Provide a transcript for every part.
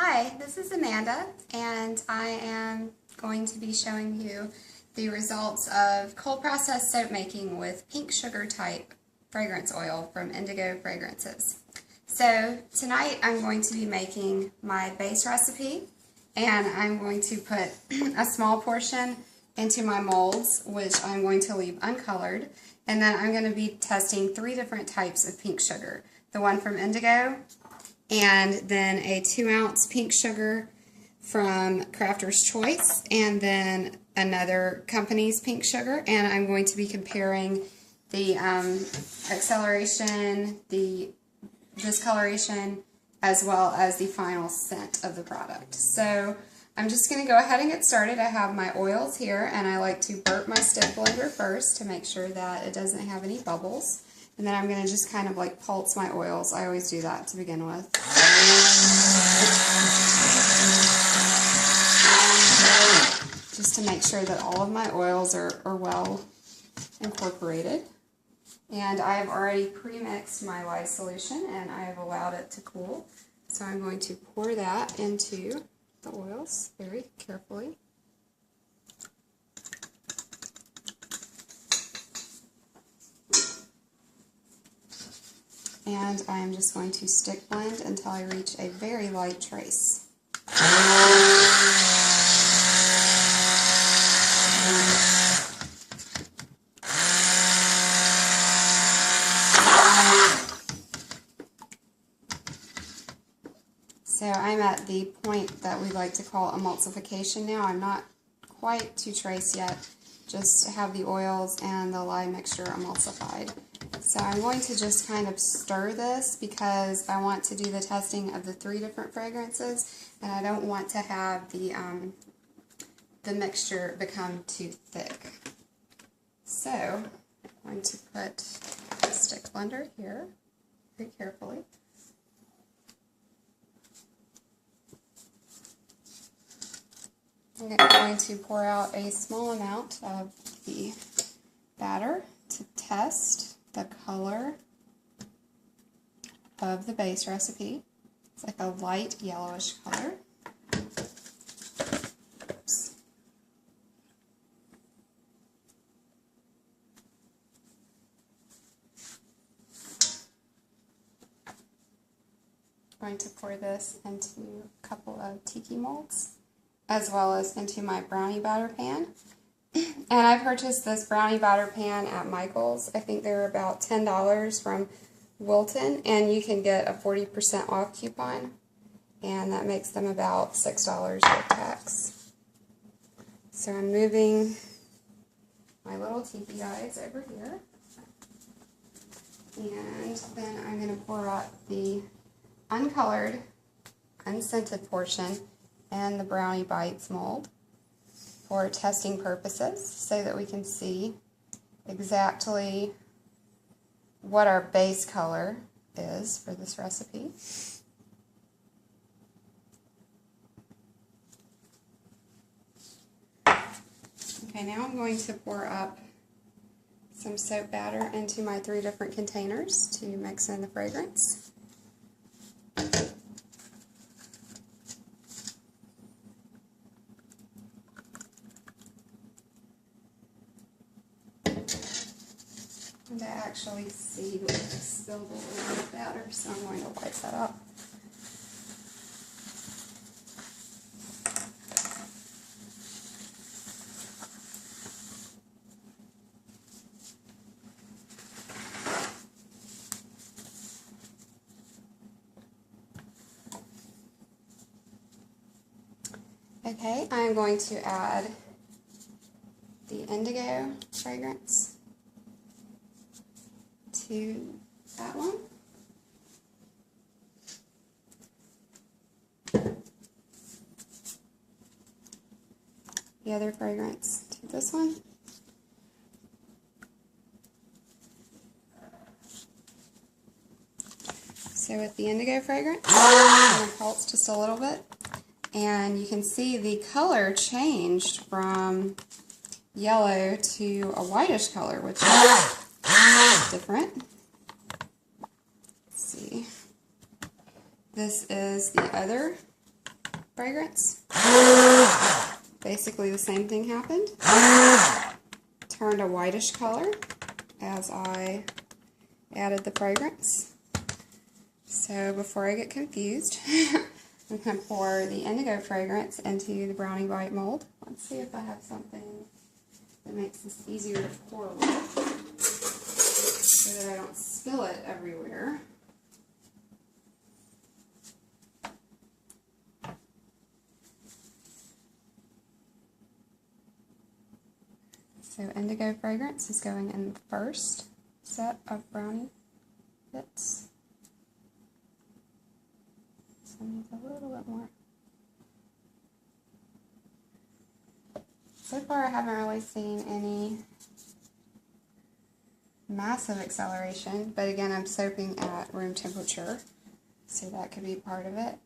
Hi, this is Amanda, and I am going to be showing you the results of cold process soap making with pink sugar type fragrance oil from Indigo Fragrances. So tonight I'm going to be making my base recipe, and I'm going to put a small portion into my molds, which I'm going to leave uncolored, and then I'm going to be testing 3 different types of pink sugar. The one from Indigo, and then a 2-ounce pink sugar from Crafter's Choice, and then another company's pink sugar. And I'm going to be comparing the acceleration, the discoloration, as well as the final scent of the product. So I'm just going to go ahead and get started. I have my oils here, and I like to burp my stick blender first to make sure that it doesn't have any bubbles. And then I'm going to just kind of like pulse my oils. I always do that to begin with. Just to make sure that all of my oils are well incorporated. And I've already pre-mixed my lye solution, and I have allowed it to cool. So I'm going to pour that into the oils very carefully. And I am just going to stick blend until I reach a very light trace. So I'm at the point that we like to call emulsification now. I'm not quite to trace yet, just have the oils and the lye mixture emulsified. So I'm going to just kind of stir this because I want to do the testing of the 3 different fragrances, and I don't want to have the mixture become too thick. So I'm going to put a stick blender here very carefully. I'm going to pour out a small amount of the batter to test the color of the base recipe. It's like a light yellowish color. Oops. I'm going to pour this into a couple of tiki molds, as well as into my brownie batter pan. And I purchased this brownie batter pan at Michael's. I think they're about $10 from Wilton, and you can get a 40% off coupon, and that makes them about $6 with tax. So I'm moving my little tiki guys over here, and then I'm going to pour out the uncolored, unscented portion and the Brownie Bites mold for testing purposes, so that we can see exactly what our base color is for this recipe. Okay, now I'm going to pour up some soap batter into my 3 different containers to mix in the fragrance. And I actually see that I spilled a little bit of batter, so I'm going to wipe that up. Okay, I'm going to add the Indigo fragrance to that one. The other fragrance to this one. So with the Indigo fragrance, I'm going to pulse just a little bit, and you can see the color changed from yellow to a whitish color, which is different. Let's see. This is the other fragrance. Basically the same thing happened. Turned a whitish color as I added the fragrance. So before I get confused, I'm going to pour the Indigo fragrance into the Brownie Bite mold. Let's see if I have something that makes this easier to pour with, so that I don't spill it everywhere. So Indigo fragrance is going in the first set of brownie bits. So I need a little bit more. So far I haven't really seen any massive acceleration, but again I'm soaping at room temperature, so that could be part of it.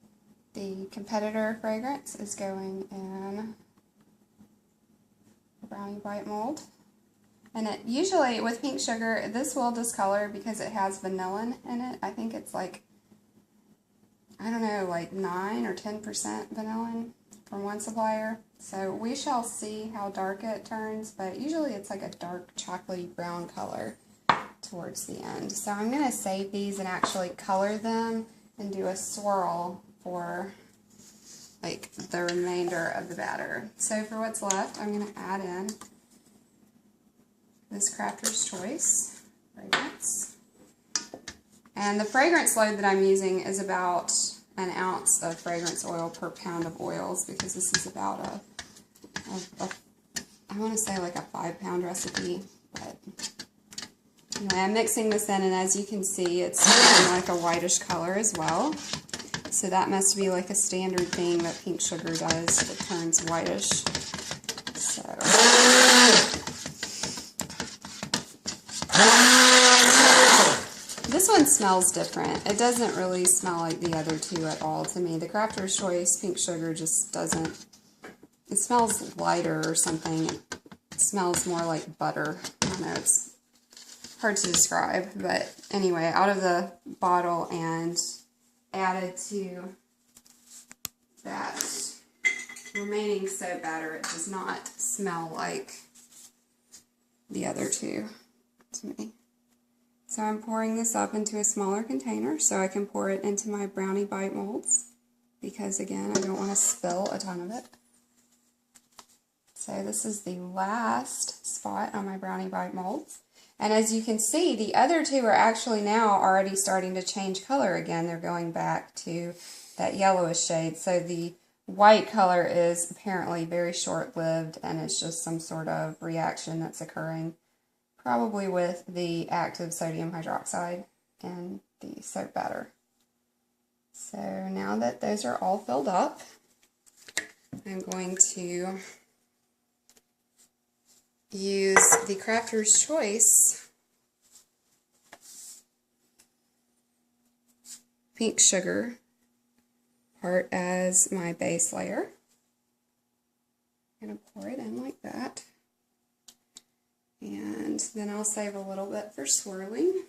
The competitor fragrance is going in the Brownie Bite mold. And it usually, with pink sugar, this will discolor because it has vanillin in it. I think it's like, I don't know, like 9 or 10% vanillin from one supplier. So we shall see how dark it turns, but usually it's like a dark chocolatey brown color towards the end. So I'm going to save these and actually color them and do a swirl for like the remainder of the batter. So for what's left, I'm going to add in this Crafter's Choice fragrance. And the fragrance load that I'm using is about an ounce of fragrance oil per pound of oils, because this is about I want to say like a 5-pound recipe, but anyway, I'm mixing this in, and as you can see, it's turning like a whitish color as well. So that must be like a standard thing that pink sugar does. It turns whitish. So this one smells different. It doesn't really smell like the other two at all to me. The Crafter's Choice pink sugar just doesn't. It smells lighter or something. It smells more like butter. I don't know. It's hard to describe. But anyway, out of the bottle and added to that remaining soap batter, it does not smell like the other two to me. So I'm pouring this up into a smaller container so I can pour it into my Brownie Bite molds, because again, I don't want to spill a ton of it. So this is the last spot on my Brownie Bite molds. And as you can see, the other two are actually now already starting to change color again. They're going back to that yellowish shade. So the white color is apparently very short-lived, and it's just some sort of reaction that's occurring, probably with the active sodium hydroxide in the soap batter. So now that those are all filled up, I'm going to use the Crafter's Choice pink sugar part as my base layer. I'm going to pour it in like that. And then I'll save a little bit for swirling.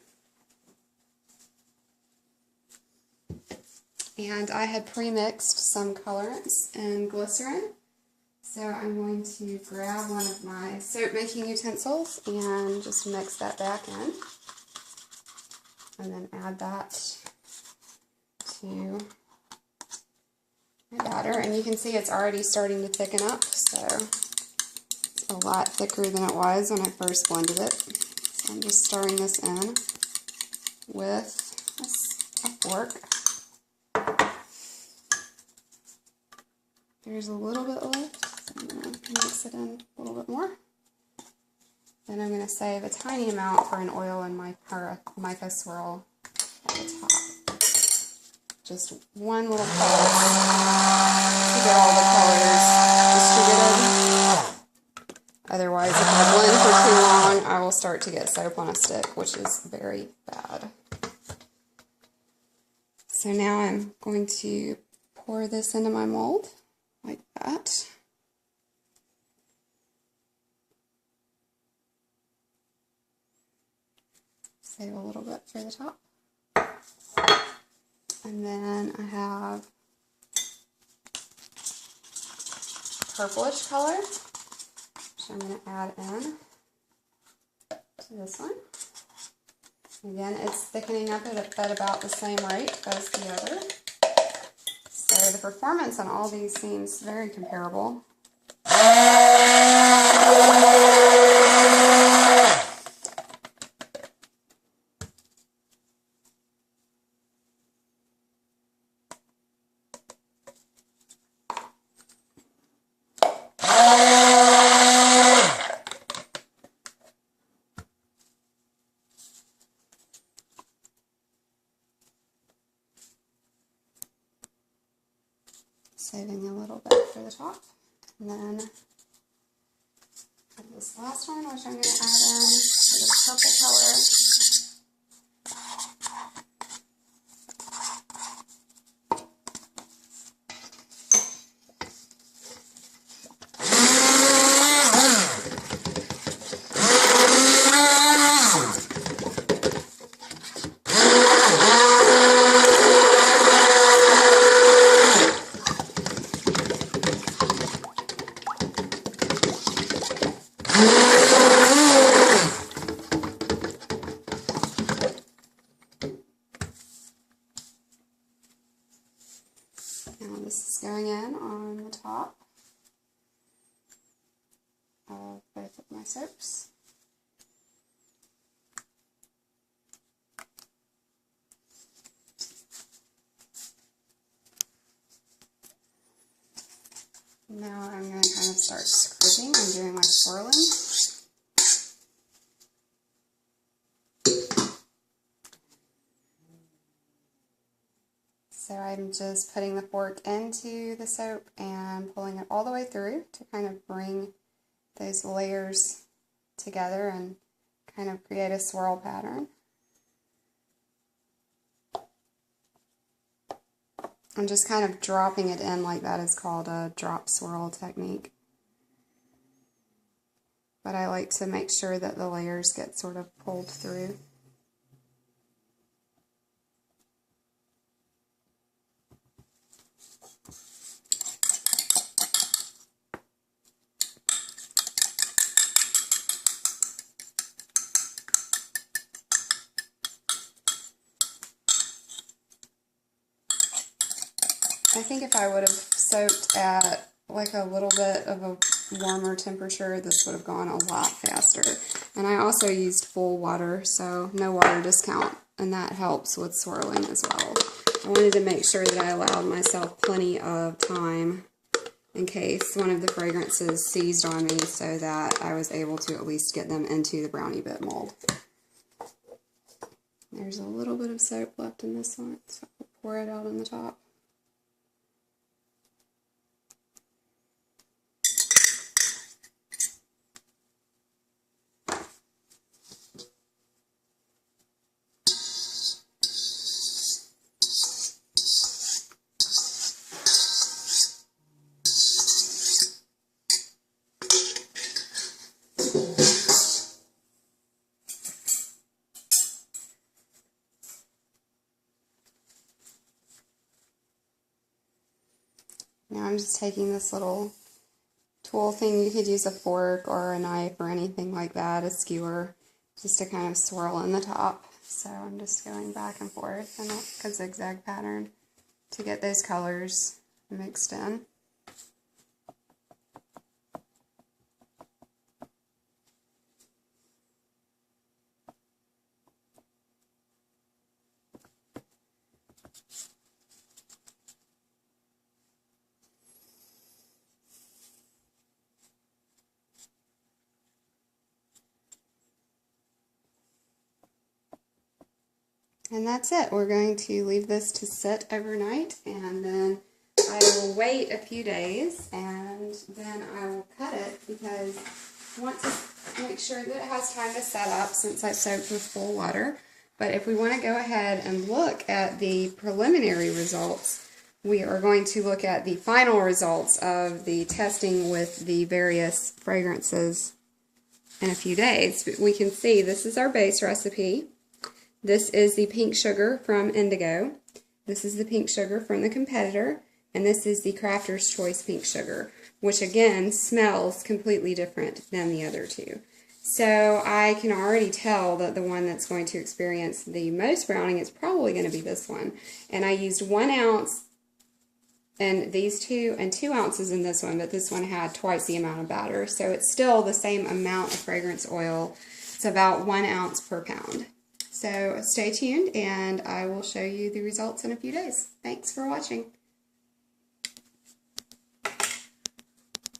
And I had pre-mixed some colorants and glycerin. So I'm going to grab one of my soap making utensils and just mix that back in. And then add that to my batter. And you can see it's already starting to thicken up. So it's a lot thicker than it was when I first blended it. So I'm just stirring this in with a fork. There's a little bit left. I'm going to mix it in a little bit more. Then I'm going to save a tiny amount for an oil in my mica swirl at the top. Just one little color to get all the colors distributed. Otherwise, if I blend for too long, I will start to get soap on a stick, which is very bad. So now I'm going to pour this into my mold like that. Save a little bit for the top. And then I have purplish color, which I'm going to add in to this one. Again, it's thickening up at about the same rate as the other. So the performance on all these seems very comparable. Saving a little bit for the top. And then this last one, which I'm going to add in for the purple color. Now this is going in on the top of both of my soaps. Now I'm going to kind of start scraping and doing my swirling. So I'm just putting the fork into the soap and pulling it all the way through to kind of bring those layers together and kind of create a swirl pattern. I'm just kind of dropping it in like that is called a drop swirl technique. But I like to make sure that the layers get sort of pulled through. I think if I would have soaked at like a little bit of a warmer temperature, this would have gone a lot faster. And I also used full water, so no water discount, and that helps with swirling as well. I wanted to make sure that I allowed myself plenty of time in case one of the fragrances seized on me so that I was able to at least get them into the brownie bit mold. There's a little bit of soap left in this one, so I'll pour it out on the top. Now I'm just taking this little tool thing. You could use a fork or a knife or anything like that, a skewer, just to kind of swirl in the top. So I'm just going back and forth in a zigzag pattern to get those colors mixed in. And that's it. We're going to leave this to sit overnight, and then I will wait a few days, and then I will cut it because I want to make sure that it has time to set up since I soaked with full water. But if we want to go ahead and look at the preliminary results, we are going to look at the final results of the testing with the various fragrances in a few days. We can see this is our base recipe. This is the pink sugar from Indigo. This is the pink sugar from the competitor. and this is the Crafter's Choice Pink Sugar, which again smells completely different than the other two. So I can already tell that the one that's going to experience the most browning is probably going to be this one. And I used 1 ounce in these two and 2 ounces in this one, but this one had twice the amount of batter. So it's still the same amount of fragrance oil. It's about 1 ounce per pound. So stay tuned and I will show you the results in a few days. Thanks for watching.